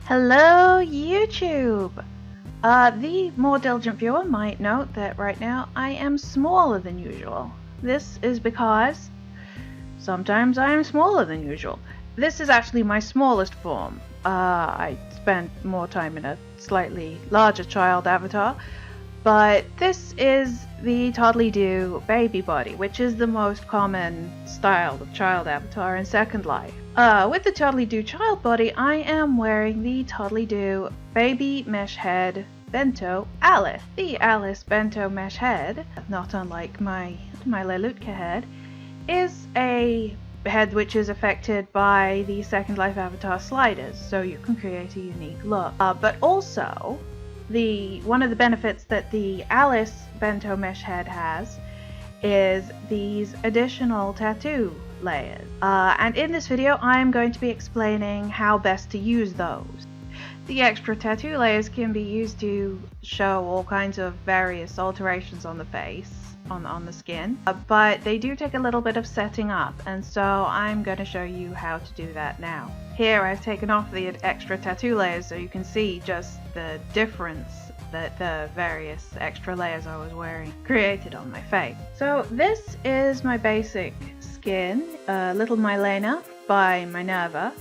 Hello YouTube! The more diligent viewer might note that right now I am smaller than usual. This is because sometimes I am smaller than usual. This is actually my smallest form. I spent more time in a slightly larger child avatar, but this is the Toddleedoo Baby body, which is the most common style of child avatar in Second Life. With the Toddleedoo child body, I am wearing the Toddleedoo Baby mesh head Bento Alice. The Alice Bento mesh head, not unlike my Lelutka head, is a head which is affected by the Second Life avatar sliders, so you can create a unique look. But also, one of the benefits that the Alice Bento mesh head has is these additional tattoo layers. And in this video I'm going to be explaining how best to use those. The extra tattoo layers can be used to show all kinds of various alterations on the face, on the skin, but they do take a little bit of setting up, and so I'm going to show you how to do that now. Here I've taken off the extra tattoo layers so you can see just the difference that the various extra layers I was wearing created on my face. So this is my basic skin, Little Milena by Minerva.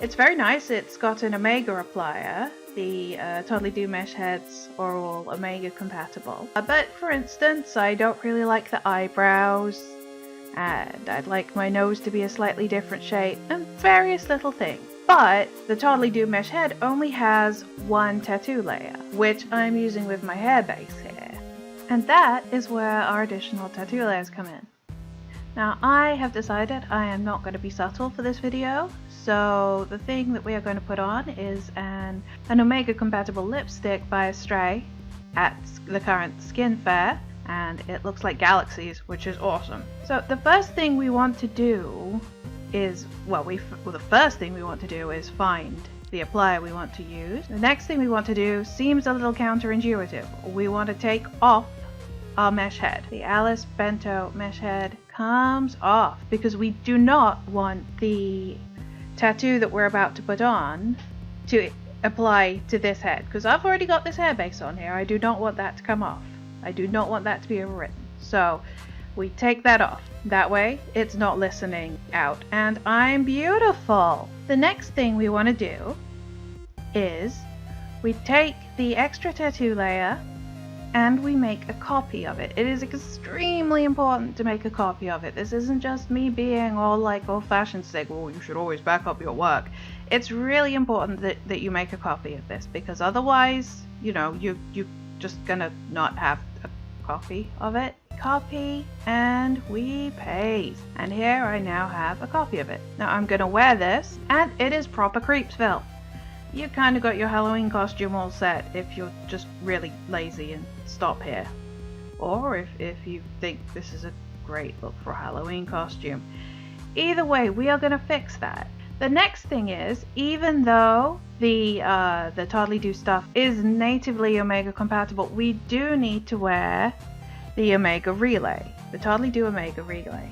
It's very nice. It's got an Omega applier. The Toddleedoo mesh heads are all Omega compatible. But for instance, I don't really like the eyebrows, and I'd like my nose to be a slightly different shape, and various little things. But the Toddleedoo mesh head only has one tattoo layer, which I'm using with my hair base here. And that is where our additional tattoo layers come in. Now I have decided I am not going to be subtle for this video, so the thing that we are going to put on is an Omega compatible lipstick by Astray at the current skin fair, and it looks like galaxies, which is awesome. So the first thing we want to do is, the first thing we want to do is find the applier we want to use. The next thing we want to do seems a little counterintuitive. We want to take off our mesh head. The Alice Bento mesh head comes off because we do not want the tattoo that we're about to put on to apply to this head, because I've already got this hair base on here. I do not want that to come off. I do not want that to be overwritten. So we take that off. That way it's not listening out, and I'm beautiful. The next thing we want to do is we take the extra tattoo layer and we make a copy of it. It is extremely important to make a copy of it. This isn't just me being all like old-fashioned saying, well, you should always back up your work. It's really important that you make a copy of this, because otherwise, you know, you're just gonna not have a copy of it. Copy, and we paste. And here I now have a copy of it. Now I'm gonna wear this, and it is proper Creepsville. You kind of got your Halloween costume all set if you're just really lazy and stop here. Or if you think this is a great look for a Halloween costume. Either way, we are going to fix that. The next thing is, even though the Toddleedoo stuff is natively Omega compatible, we do need to wear the Omega Relay. The Toddleedoo Omega Relay,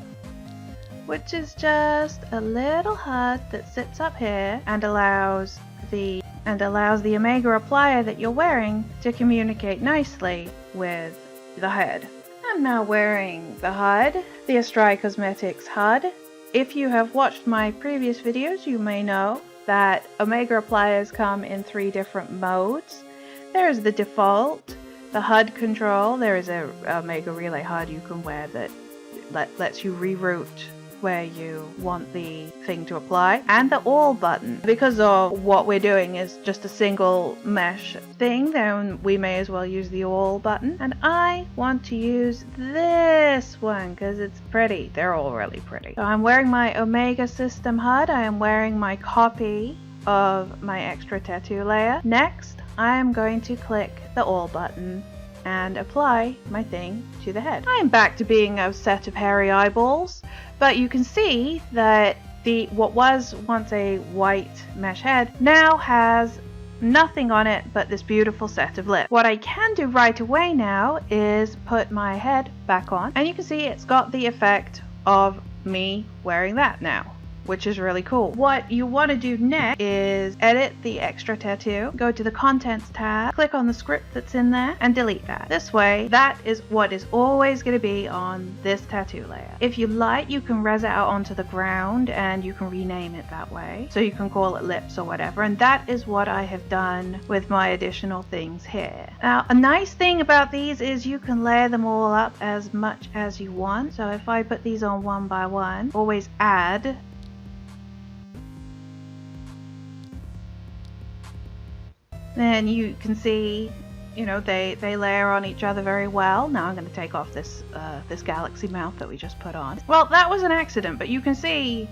which is just a little HUD that sits up here and allows the Omega applier that you're wearing to communicate nicely with the HUD. I'm now wearing the HUD, the Astray Cosmetics HUD. If you have watched my previous videos, you may know that Omega appliers come in 3 different modes. There is the default, the HUD control. There is a Omega Relay HUD you can wear that lets you reroute where you want the thing to apply, and the all button. Because of what we're doing is just a single mesh thing, then we may as well use the all button, and I want to use this one because it's pretty. They're all really pretty. So I'm wearing my Omega system HUD. I am wearing my copy of my extra tattoo layer. Next I am going to click the all button and apply my thing to the head. I am back to being a set of hairy eyeballs, but you can see that what was once a white mesh head now has nothing on it but this beautiful set of lips. What I can do right away now is put my head back on, and you can see it's got the effect of me wearing that now. which is really cool. What you want to do next is edit the extra tattoo, go to the contents tab, click on the script that's in there and delete that. This way, that is what is always going to be on this tattoo layer. If you like, you can res it out onto the ground and you can rename it that way. So you can call it lips or whatever. And that is what I have done with my additional things here. Now, a nice thing about these is you can layer them all up as much as you want. So if I put these on one by one, always add. Then you can see, you know, they layer on each other very well. Now I'm going to take off this this galaxy mouth that we just put on. Well, that was an accident, but you can see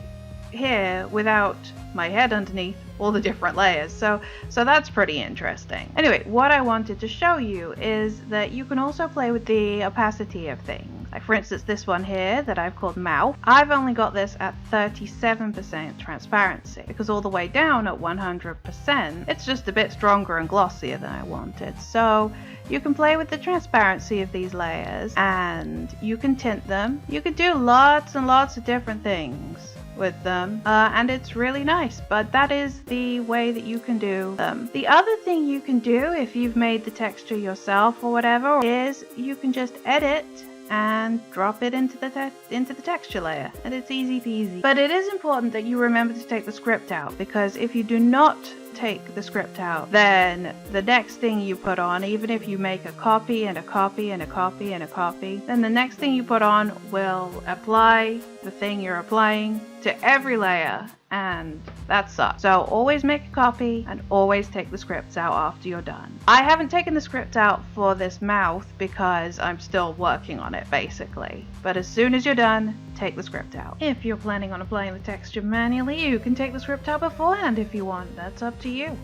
here without my head underneath all the different layers. So that's pretty interesting. Anyway, what I wanted to show you is that you can also play with the opacity of things. Like for instance, this one here that I've called mouth. I've only got this at 37% transparency because all the way down at 100%, it's just a bit stronger and glossier than I wanted. So you can play with the transparency of these layers and you can tint them. You can do lots and lots of different things with them and it's really nice, but that is the way that you can do them. The other thing you can do if you've made the texture yourself or whatever is you can just edit and drop it into the texture layer, and it's easy peasy. But it is important that you remember to take the script out, because if you do not take the script out, then the next thing you put on, even if you make a copy and a copy and a copy and a copy, then the next thing you put on will apply the thing you're applying to every layer, and that sucks. So always make a copy and always take the scripts out after you're done. I haven't taken the script out for this mouth because I'm still working on it basically, but as soon as you're done, take the script out. If you're planning on applying the texture manually, you can take the script out beforehand if you want. That's up to you.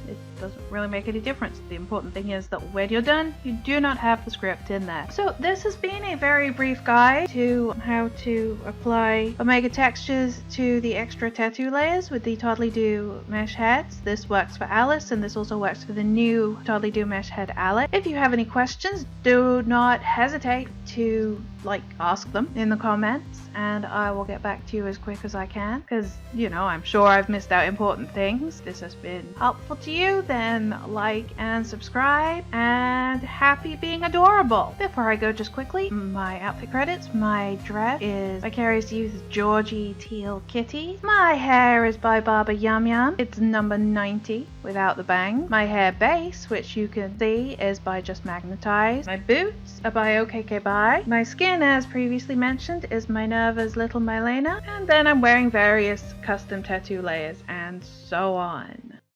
It doesn't really make any difference. The important thing is that when you're done, you do not have the script in there. So this has been a very brief guide to how to apply Omega textures to the extra tattoo layers with the Toddleedoo mesh heads. This works for Alice, and this also works for the new Toddleedoo mesh head Alex. If you have any questions, do not hesitate to ask them in the comments, and I will get back to you as quick as I can, because you know, I'm sure I've missed out important things. If this has been helpful to you, then like and subscribe, and happy being adorable. Before I go, just quickly, my outfit credits. My dress is Vicarious Youth Georgie Teal Kitty. My hair is by Baba Yum Yum. It's number 90 without the bang. My hair base, which you can see, is by Just Magnetized. My boots are by OKK Bye. My skin, as previously mentioned, is Minerva's Little Milena. And then I'm wearing various custom tattoo layers and so on.